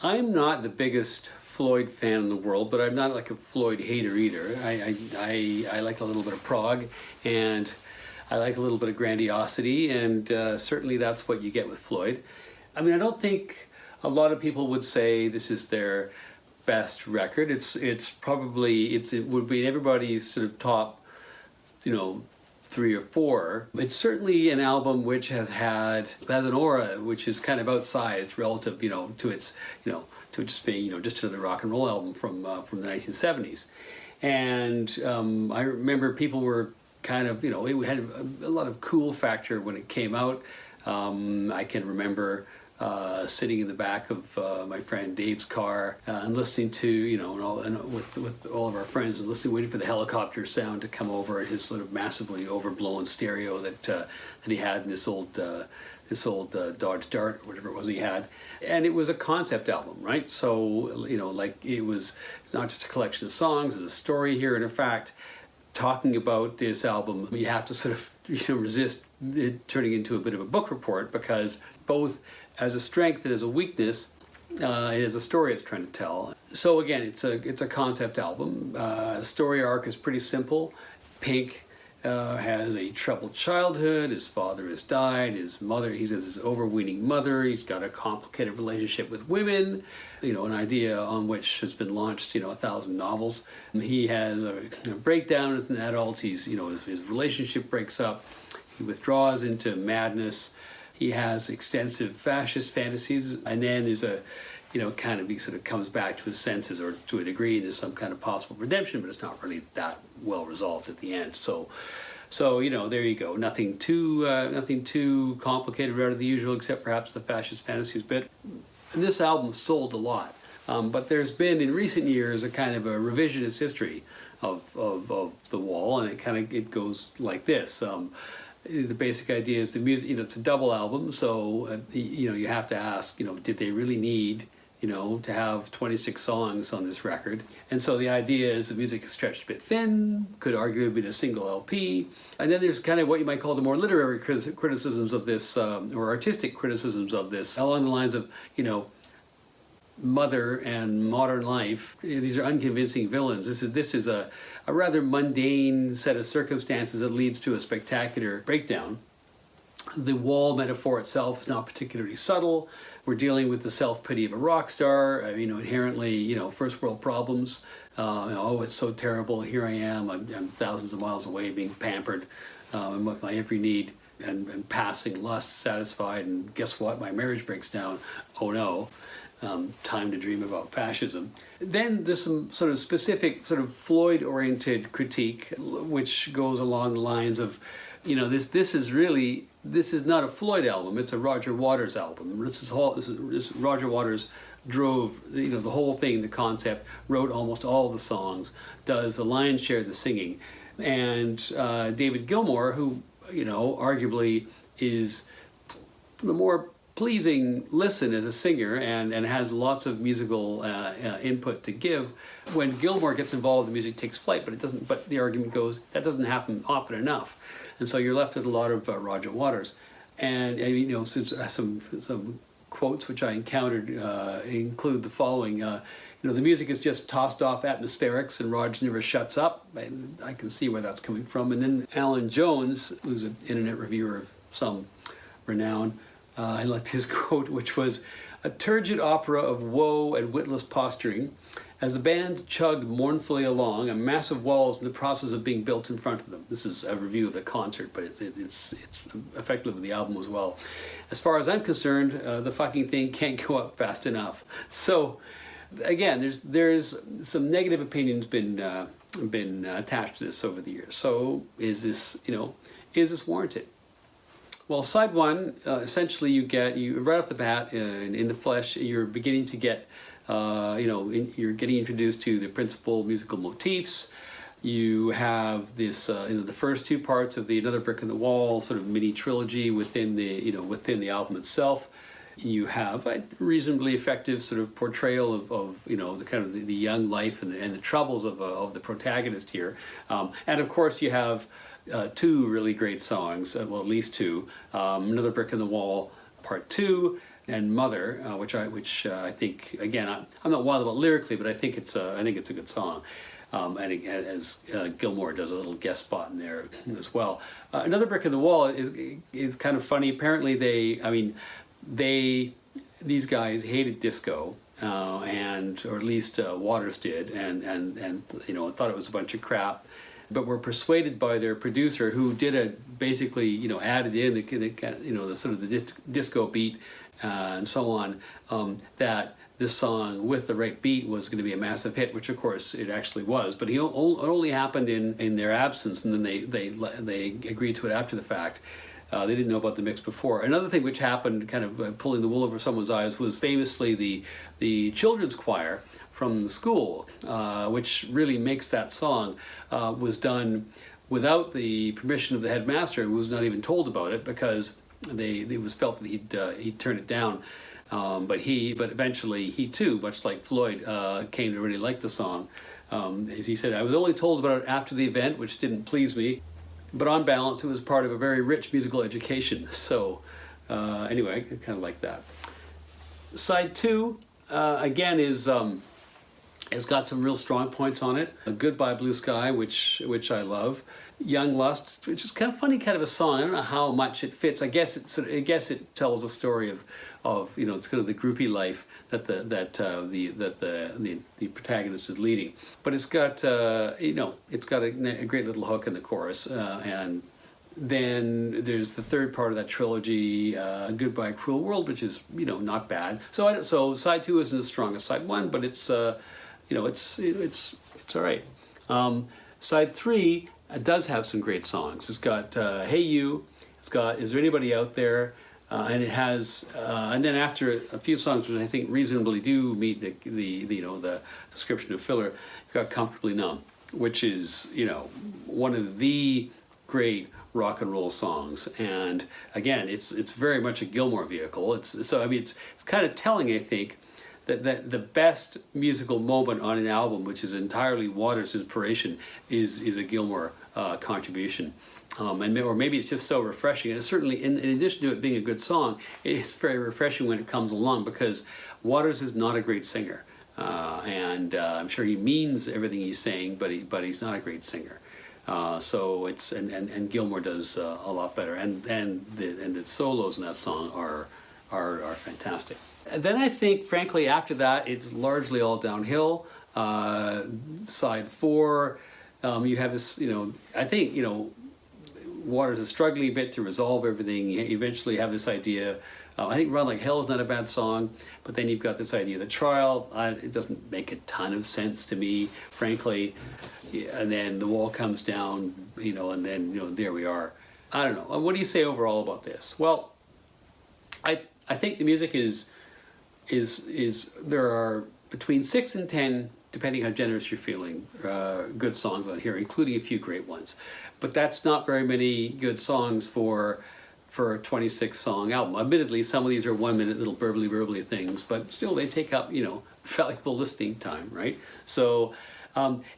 I'm not the biggest Floyd fan in the world, but I'm not like a Floyd hater either. I like a little bit of prog, and I like a little bit of grandiosity, and certainly that's what you get with Floyd. I mean, I don't think a lot of people would say this is their best record. It's probably it would be in everybody's sort of top, you know, 3 or 4. It's certainly an album which has an aura which is kind of outsized relative, you know, to its, you know, to just being, you know, just another rock and roll album from the 1970s. And I remember people were kind of, you know, it had a lot of cool factor when it came out. I can remember sitting in the back of my friend Dave's car and listening to, you know, and with all of our friends, and listening, waiting for the helicopter sound to come over, his sort of massively overblown stereo that he had in this old Dodge Dart, or whatever it was he had. And it was a concept album, right? So, you know, like it's not just a collection of songs, there's a story here. And in fact, talking about this album, you have to sort of, you know, resist it turning into a bit of a book report, because both as a strength and as a weakness, it is a story it's trying to tell. So again, it's a concept album. Story arc is pretty simple. Pink has a troubled childhood. His father has died. His mother, he's his overweening mother. He's got a complicated relationship with women. You know, an idea on which has been launched, you know, 1,000 novels. He has a breakdown as an adult. He's, you know, his relationship breaks up. He withdraws into madness. He has extensive fascist fantasies, and then there's a, you know, kind of, he sort of comes back to his senses, or to a degree there's some kind of possible redemption, but it's not really that well resolved at the end. So you know, there you go. Nothing too complicated or out of the usual, except perhaps the fascist fantasies bit. And this album sold a lot, but there's been in recent years a kind of a revisionist history of The Wall, and it goes like this. The basic idea is the music, you know, it's a double album, so you know, you have to ask, you know, did they really need, you know, to have 26 songs on this record? And so the idea is the music is stretched a bit thin, could arguably be a single LP. And then there's kind of what you might call the more literary criticisms of this, or artistic criticisms of this, along the lines of, you know, mother and modern life. These are unconvincing villains. This is a rather mundane set of circumstances that leads to a spectacular breakdown. The wall metaphor itself is not particularly subtle. We're dealing with the self-pity of a rock star, you know, inherently, you know, first world problems. Oh, it's so terrible. Here I am. I'm thousands of miles away, being pampered, and with my every need and passing lust satisfied. And guess what? My marriage breaks down. Oh no. Time to dream about fascism. Then there's some sort of specific, sort of Floyd-oriented critique, which goes along the lines of, you know, this is not a Floyd album. It's a Roger Waters album. This Roger Waters drove, you know, the whole thing, the concept, wrote almost all the songs, does the lion's share of the singing, and David Gilmour, who, you know, arguably is the more pleasing listen as a singer, and has lots of musical input to give. When Gilmour gets involved, the music takes flight, but it doesn't. But the argument goes that doesn't happen often enough, and so you're left with a lot of Roger Waters, and you know, some quotes which I encountered include the following. You know, the music is just tossed off atmospherics, and Rog never shuts up. I can see where that's coming from. And then Alan Jones, who's an internet reviewer of some renown, I liked his quote, which was, "A turgid opera of woe and witless posturing. As the band chugged mournfully along, a massive wall is in the process of being built in front of them." This is a review of the concert, but it's effective with the album as well. "As far as I'm concerned, the fucking thing can't go up fast enough." So, again, there's some negative opinions been attached to this over the years. So, is this warranted? Well, side one, essentially you right off the bat, in the flesh, you're beginning to get, you're getting introduced to the principal musical motifs. You have this, the first 2 parts of the Another Brick in the Wall sort of mini trilogy within the album itself. You have a reasonably effective sort of portrayal of you know, the kind of the young life and the troubles of the protagonist here, and of course you have 2 really great songs, well, at least 2. Another Brick in the Wall, Part 2, and Mother, which I think, again, I'm not wild about lyrically, but I think it's a good song. As Gilmore does a little guest spot in there as well. Another Brick in the Wall is kind of funny. Apparently these guys hated disco, or at least Waters did, and thought it was a bunch of crap, but were persuaded by their producer, who did basically added in the sort of the disco beat and so on, that this song with the right beat was going to be a massive hit, which of course it actually was. But it only happened in their absence, and then they agreed to it after the fact. They didn't know about the mix before. Another thing which happened, kind of pulling the wool over someone's eyes, was famously the children's choir from the school, which really makes that song, was done without the permission of the headmaster, and was not even told about it, because it was felt that he'd turn it down. But eventually he too, much like Floyd, came to really like the song. As he said, I was only told about it after the event, which didn't please me, but on balance it was part of a very rich musical education. So anyway, I kind of like that. Side 2, again, has got some real strong points on it. Goodbye Blue Sky, which I love. Young Lust, which is kind of funny, kind of a song. I don't know how much it fits. I guess it tells a story of it's kind of the groupie life that the protagonist is leading. But it's got it's got a great little hook in the chorus, and then there's the third part of that trilogy, Goodbye Cruel World, which is not bad. So side 2 isn't as strong as side 1, but it's it's all right. Side 3 does have some great songs. It's got Hey You, it's got Is There Anybody Out There, and it has and then after a few songs which I think reasonably do meet the description of filler, you've got Comfortably Numb, which is one of the great rock and roll songs. And again, it's very much a Gilmore vehicle. It's kind of telling, I think, that the best musical moment on an album, which is entirely Waters' inspiration, is a Gilmore contribution. Or maybe it's just so refreshing. And certainly, in addition to it being a good song, it's very refreshing when it comes along, because Waters is not a great singer. And I'm sure he means everything he's saying, but he's not a great singer. So it's and Gilmore does a lot better, and the solos in that song are fantastic. And then I think, frankly, after that, it's largely all downhill. Side 4, you have this, I think, Waters is struggling a bit to resolve everything. You eventually have this idea. I think Run Like Hell is not a bad song, but then you've got this idea of the trial. It doesn't make a ton of sense to me, frankly. And then The Wall Comes Down, and then, there we are. I don't know. What do you say overall about this? Well, I think the music is there are between 6 and 10, depending how generous you're feeling, good songs on here, including a few great ones. But that's not very many good songs for a 26-song album. Admittedly, some of these are 1-minute little burbly things, but still they take up, valuable listening time, right? So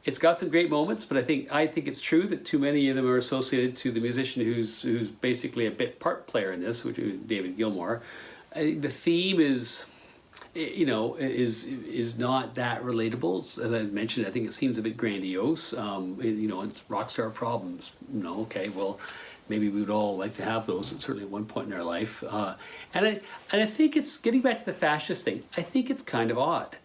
it's got some great moments, but I think it's true that too many of them are associated to the musician who's basically a bit part player in this, which is David Gilmour. I think the theme is not that relatable. As I mentioned, I think it seems a bit grandiose. It's rock star problems. Okay, well, maybe we would all like to have those, certainly at one point in our life. And I think it's, getting back to the fascist thing, I think it's kind of odd.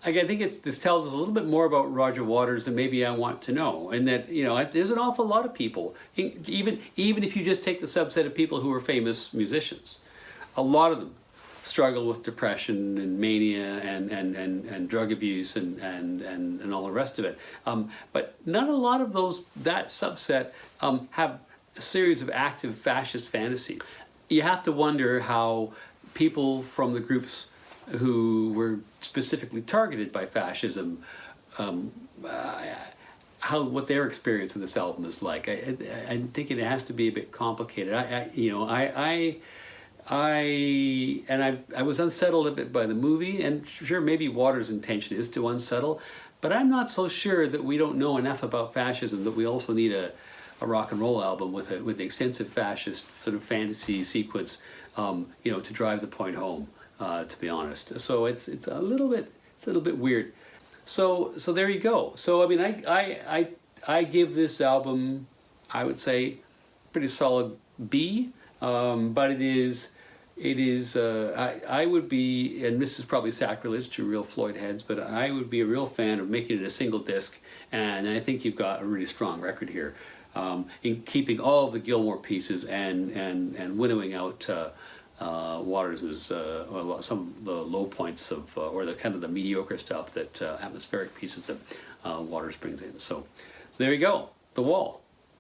I think this tells us a little bit more about Roger Waters than maybe I want to know. And that, there's an awful lot of people, even if you just take the subset of people who are famous musicians, a lot of them struggle with depression and mania and drug abuse and all the rest of it. But not a lot of that subset have a series of active fascist fantasies. You have to wonder how people from the groups who were specifically targeted by fascism, what their experience of this album is like. I think it has to be a bit complicated. I was unsettled a bit by the movie, and sure, maybe Waters' intention is to unsettle, but I'm not so sure that we don't know enough about fascism that we also need a rock and roll album with the extensive fascist sort of fantasy sequence you know, to drive the point home, to be honest. So it's a little bit weird. So there you go. So I mean, I give this album, I would say, pretty solid B. But it is I would be, and this is probably sacrilege to real Floyd heads, but I would be a real fan of making it a single disc, and I think you've got a really strong record here, in keeping all of the Gilmour pieces and winnowing out Waters' some of the low points of, or the kind of the mediocre stuff that atmospheric pieces that Waters brings in. So there you go, The Wall.